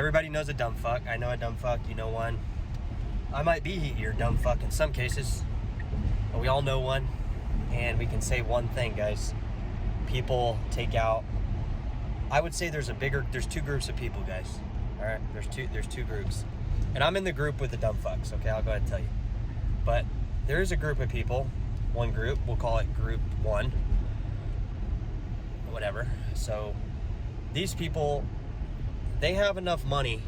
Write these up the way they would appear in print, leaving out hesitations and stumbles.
Everybody knows a dumb fuck. I know a dumb fuck. You know one. I might be your dumb fuck in some cases, but we all know one. And we can say one thing, guys. People take out. I would say there's two groups of people, guys. All right, there's two groups, and I'm in the group with the dumb fucks. Okay, I'll go ahead and tell you. But there is a group of people. One group. We'll call it Group 1. Whatever. So these people, they have enough money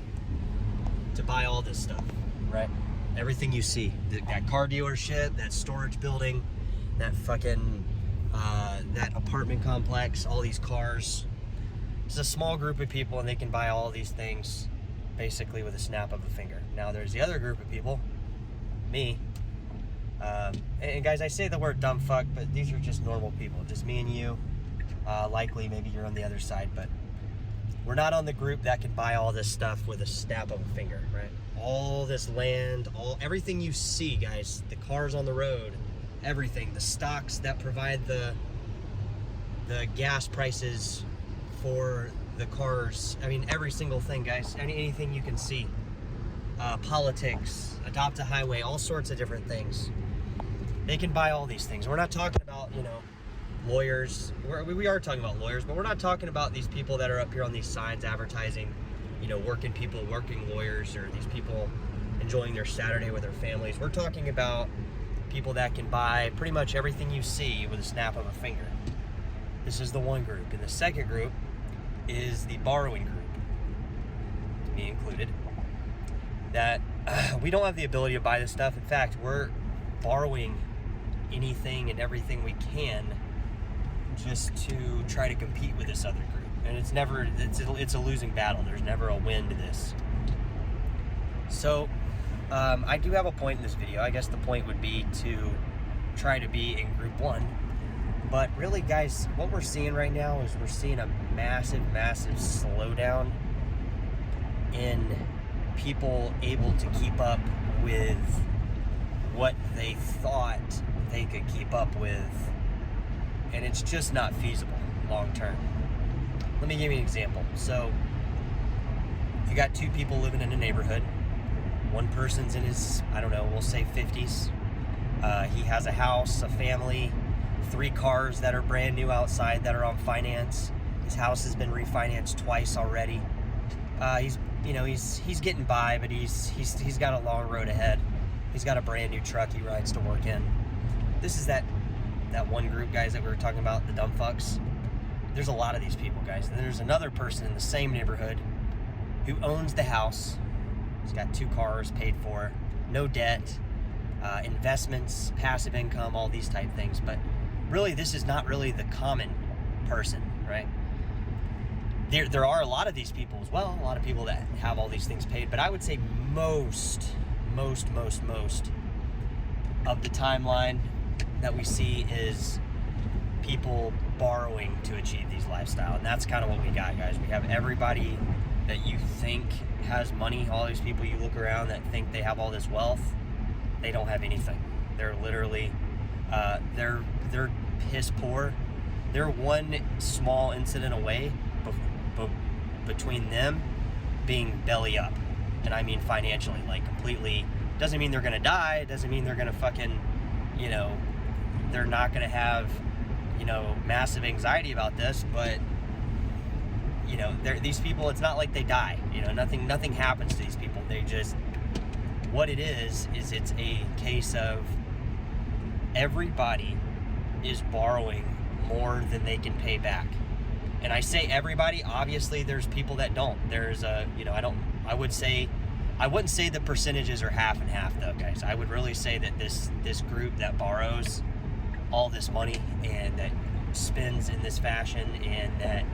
to buy all this stuff, right? Everything you see, that car dealership, that storage building, that fucking, that apartment complex, all these cars. It's a small group of people and they can buy all these things basically with a snap of a finger. Now there's the other group of people, me, and guys, I say the word dumb fuck, but these are just normal people, just me and you. Likely maybe you're on the other side, but we're not on the group that can buy all this stuff with a snap of a finger, right? All this land, everything you see, guys, the cars on the road, everything, the stocks that provide the gas prices for the cars. I mean, every single thing, guys, anything you can see. Politics, adopt a highway, all sorts of different things. They can buy all these things. We're not talking about, lawyers. We are talking about lawyers, but we're not talking about these people that are up here on these signs advertising, working people, working lawyers, or these people enjoying their Saturday with their families. We're talking about people that can buy pretty much everything you see with a snap of a finger. This is the one group. And the second group is the borrowing group, me included, that we don't have the ability to buy this stuff. In fact, we're borrowing anything and everything we can just to try to compete with this other group. And it's a losing battle. There's never a win to this. So I do have a point in this video. I guess the point would be to try to be in Group 1. But really, guys, what we're seeing right now is we're seeing a massive slowdown in people able to keep up with what they thought they could keep up with, and it's just not feasible long term. Let me give you an example. So you got two people living in a neighborhood. One person's in his, we'll say 50s. He has a house, a family, 3 cars that are brand new outside that are on finance. His house has been refinanced twice already. He's getting by, but he's got a long road ahead. He's got a brand new truck he rides to work in. This is that one group, guys, that we were talking about, the dumb fucks. There's a lot of these people, guys. And there's another person in the same neighborhood who owns the house. He's got 2 cars paid for, no debt, investments, passive income, all these type things. But really, this is not really the common person, right? There are a lot of these people as well, a lot of people that have all these things paid, but I would say most of the timeline that we see is people borrowing to achieve these lifestyle. And that's kind of what we got, guys. We have everybody that you think has money, all these people you look around that think they have all this wealth, they don't have anything. They're literally, they're piss poor. They're one small incident away between them being belly up. And I mean financially, like completely. Doesn't mean they're gonna die, doesn't mean they're gonna fucking, they're not gonna have, massive anxiety about this, but these people, it's not like they die, nothing happens to these people. They just, what it is it's a case of everybody is borrowing more than they can pay back. And I say everybody, obviously there's people that don't. There's I wouldn't say the percentages are half and half though, guys. I would really say that this group that borrows all this money and that spends in this fashion and that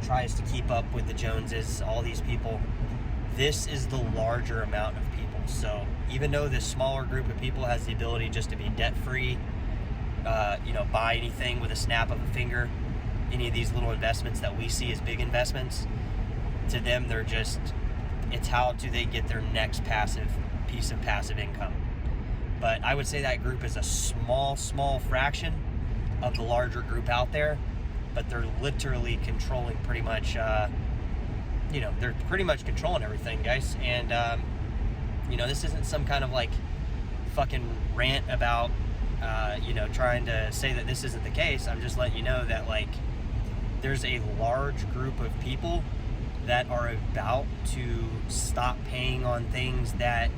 tries to keep up with the Joneses, all these people, this is the larger amount of people. So even though this smaller group of people has the ability just to be debt-free, buy anything with a snap of a finger, any of these little investments that we see as big investments, to them, they're just, it's how do they get their next piece of passive income. But I would say that group is a small fraction of the larger group out there, but they're literally controlling pretty much you know, they're pretty much controlling everything, guys. And, you know, this isn't some kind of like fucking rant about, you know, trying to say that this isn't the case. I'm just letting you know that, like, there's a large group of people that are about to stop paying on things that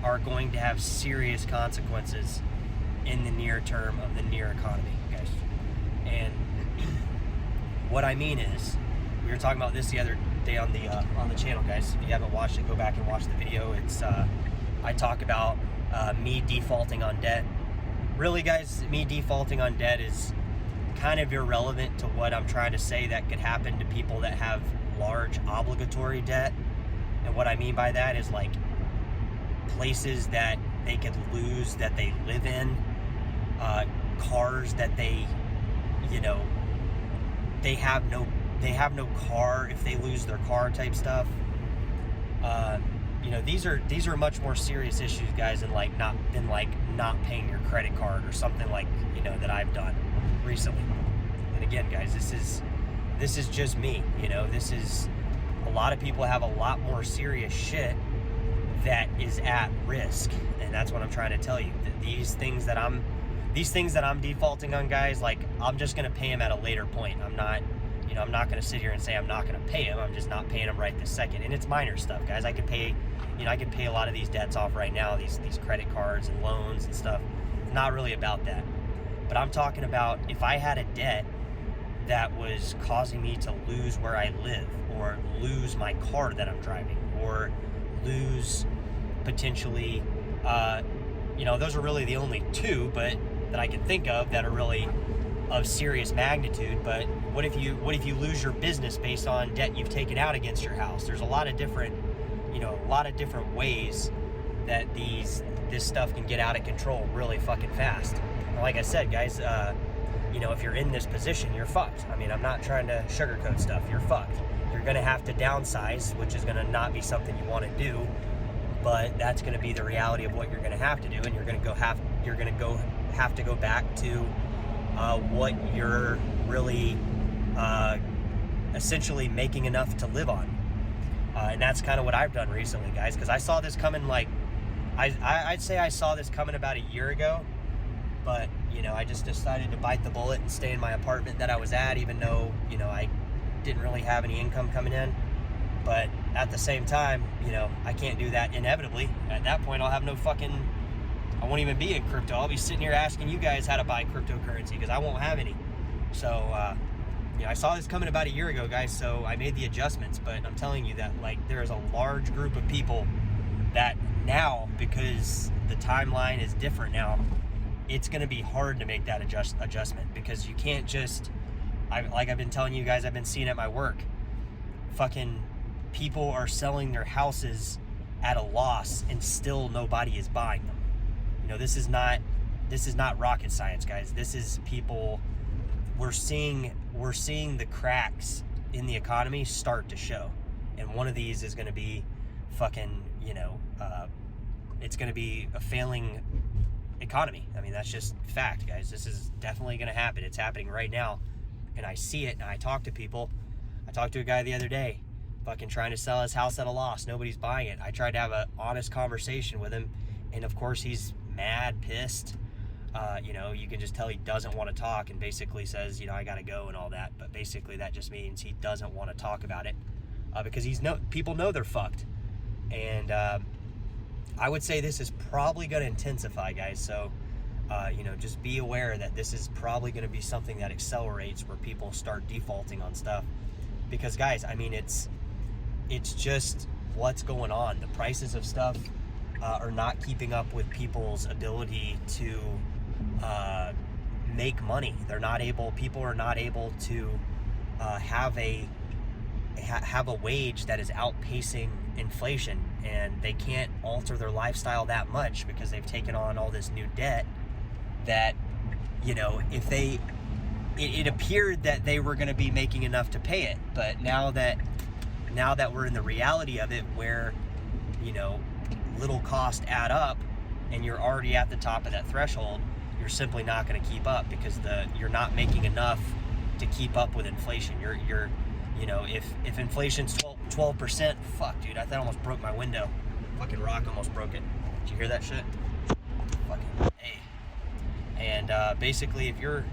are going to have serious consequences in the near term of the near economy, guys. And what I mean is, we were talking about this the other day on the channel, guys. If you haven't watched it, go back and watch the video. It's I talk about me defaulting on debt. Really, guys, me defaulting on debt is kind of irrelevant to what I'm trying to say that could happen to people that have large obligatory debt. And what I mean by that is, like, places that they could lose that they live in, cars that they, you know, they have no car if they lose their car type stuff. You know, these are much more serious issues, guys, than not paying your credit card or something, like, you know, that I've done recently. And again, guys, this is just me, you know. This is, a lot of people have a lot more serious shit that is at risk, and that's what I'm trying to tell you. These things that I'm defaulting on, guys, like, I'm just gonna pay them at a later point. I'm not gonna sit here and say I'm not gonna pay them. I'm just not paying them right this second. And it's minor stuff, guys. I could pay a lot of these debts off right now, these credit cards and loans and stuff. It's not really about that. But I'm talking about if I had a debt that was causing me to lose where I live, or lose my car that I'm driving, or lose potentially, you know, those are really the only two, but that I can think of that are really of serious magnitude. But what if you lose your business based on debt you've taken out against your house? There's a lot of different ways that this stuff can get out of control really fucking fast. And like I said, guys, you know, if you're in this position, you're fucked. I mean, I'm not trying to sugarcoat stuff. You're fucked. You're gonna have to downsize, which is gonna not be something you want to do, but that's gonna be the reality of what you're gonna have to do, and you're gonna have to go back to what you're really essentially making enough to live on. And that's kind of what I've done recently, guys, because I saw this coming, like, I'd say I saw this coming about a year ago, but, you know, I just decided to bite the bullet and stay in my apartment that I was at, even though, you know, I didn't really have any income coming in. But at the same time, you know, I can't do that inevitably. At that point, I'll have no fucking, I won't even be in crypto. I'll be sitting here asking you guys how to buy cryptocurrency because I won't have any. So, you know, I saw this coming about a year ago, guys, so I made the adjustments. But I'm telling you that, like, there is a large group of people that now, because the timeline is different now, it's going to be hard to make that adjustment, because you can't just, like I've been telling you guys, I've been seeing at my work, fucking people are selling their houses at a loss and still nobody is buying them. You know, this is not rocket science, guys. This is people, we're seeing the cracks in the economy start to show. And one of these is going to be fucking, you know, it's going to be a failing economy. I mean, that's just fact, guys. This is definitely going to happen. It's happening right now, and I see it, and I talk to people. I talked to a guy the other day, fucking trying to sell his house at a loss. Nobody's buying it. I tried to have an honest conversation with him, and of course he's mad, pissed. You know, you can just tell he doesn't want to talk, and basically says, you know, I gotta go and all that. But basically that just means he doesn't want to talk about it, because people know they're fucked. And I would say this is probably going to intensify, guys. So, you know, just be aware that this is probably going to be something that accelerates, where people start defaulting on stuff. Because, guys, I mean, it's just what's going on. The prices of stuff are not keeping up with people's ability to make money. People are not able to have a wage that is outpacing inflation, and they can't alter their lifestyle that much because they've taken on all this new debt that, you know, if it appeared that they were going to be making enough to pay it, but now that we're in the reality of it, where, you know, little costs add up and you're already at the top of that threshold, you're simply not going to keep up, because you're not making enough to keep up with inflation. You know, if inflation's 12%, fuck, dude, I thought I almost broke my window. Fucking rock almost broke it. Did you hear that shit? Fucking hey. And basically, if your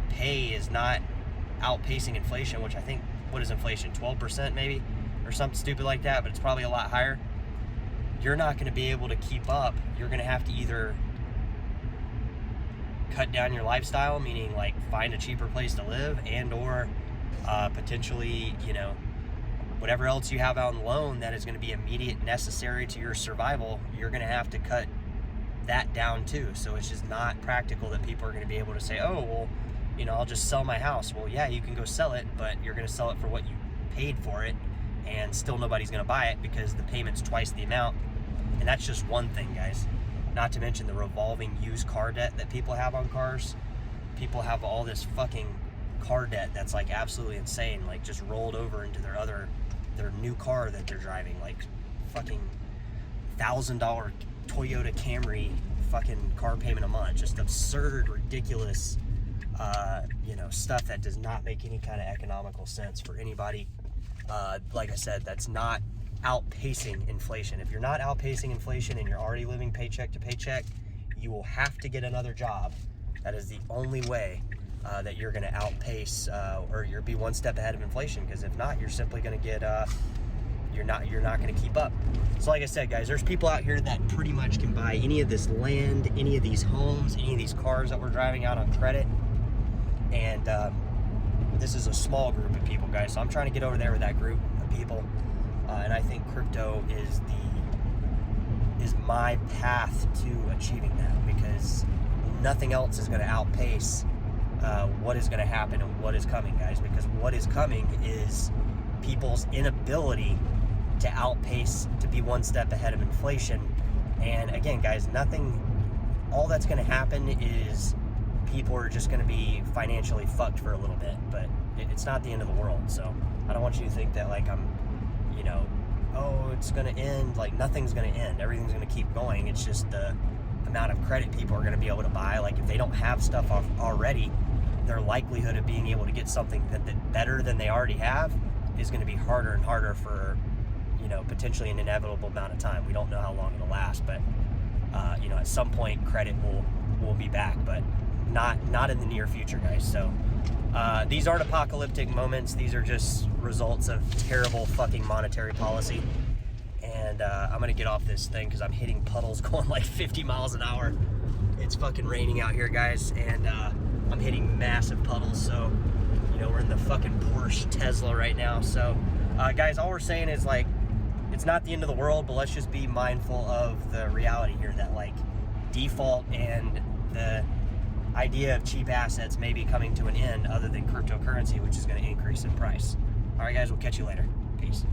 pay is not outpacing inflation, which I think, what is inflation, 12% maybe, or something stupid like that, but it's probably a lot higher, you're not going to be able to keep up. You're going to have to either cut down your lifestyle, meaning like find a cheaper place to live, and or potentially, you know, whatever else you have out on loan that is going to be immediate necessary to your survival, you're going to have to cut that down too. So it's just not practical that people are going to be able to say, oh, well, you know, I'll just sell my house. Well, yeah, you can go sell it, but you're going to sell it for what you paid for it, and still nobody's going to buy it because the payment's twice the amount. And that's just one thing, guys. Not to mention the revolving used car debt that people have on cars. People have all this fucking car debt that's like absolutely insane, like just rolled over into their new car that they're driving, like fucking $1,000 Toyota Camry fucking car payment a month. Just absurd, ridiculous, you know, stuff that does not make any kind of economical sense for anybody. Like I said, that's not outpacing inflation. If you're not outpacing inflation and you're already living paycheck to paycheck, you will have to get another job. That is the only way that you're going to outpace or you'll be one step ahead of inflation, because if not, you're simply going to get you're not going to keep up. So like I said, guys, there's people out here that pretty much can buy any of this land, any of these homes, any of these cars that we're driving out on credit, and this is a small group of people, guys. So I'm trying to get over there with that group of people, and I think crypto is my path to achieving that, because nothing else is going to outpace what is going to happen and what is coming, guys. Because what is coming is people's inability to outpace, to be one step ahead of inflation. And again, guys, all that's going to happen is people are just going to be financially fucked for a little bit, but it's not the end of the world. So I don't want you to think that like I'm, you know, oh, it's going to end. Like nothing's going to end. Everything's going to keep going. It's just the amount of credit people are going to be able to buy. Like if they don't have stuff already, their likelihood of being able to get something that better than they already have is going to be harder and harder for, you know, potentially an inevitable amount of time. We don't know how long it'll last, but you know, at some point credit will be back, but not in the near future, guys. So these aren't apocalyptic moments. These are just results of terrible fucking monetary policy. And I'm gonna get off this thing because I'm hitting puddles going like 50 miles an hour. It's fucking raining out here, guys, and I'm hitting massive puddles. So, you know, we're in the fucking Porsche Tesla right now. So, guys, all we're saying is like, it's not the end of the world, but let's just be mindful of the reality here that like default and the idea of cheap assets may be coming to an end, other than cryptocurrency, which is going to increase in price. All right, guys, we'll catch you later. Peace.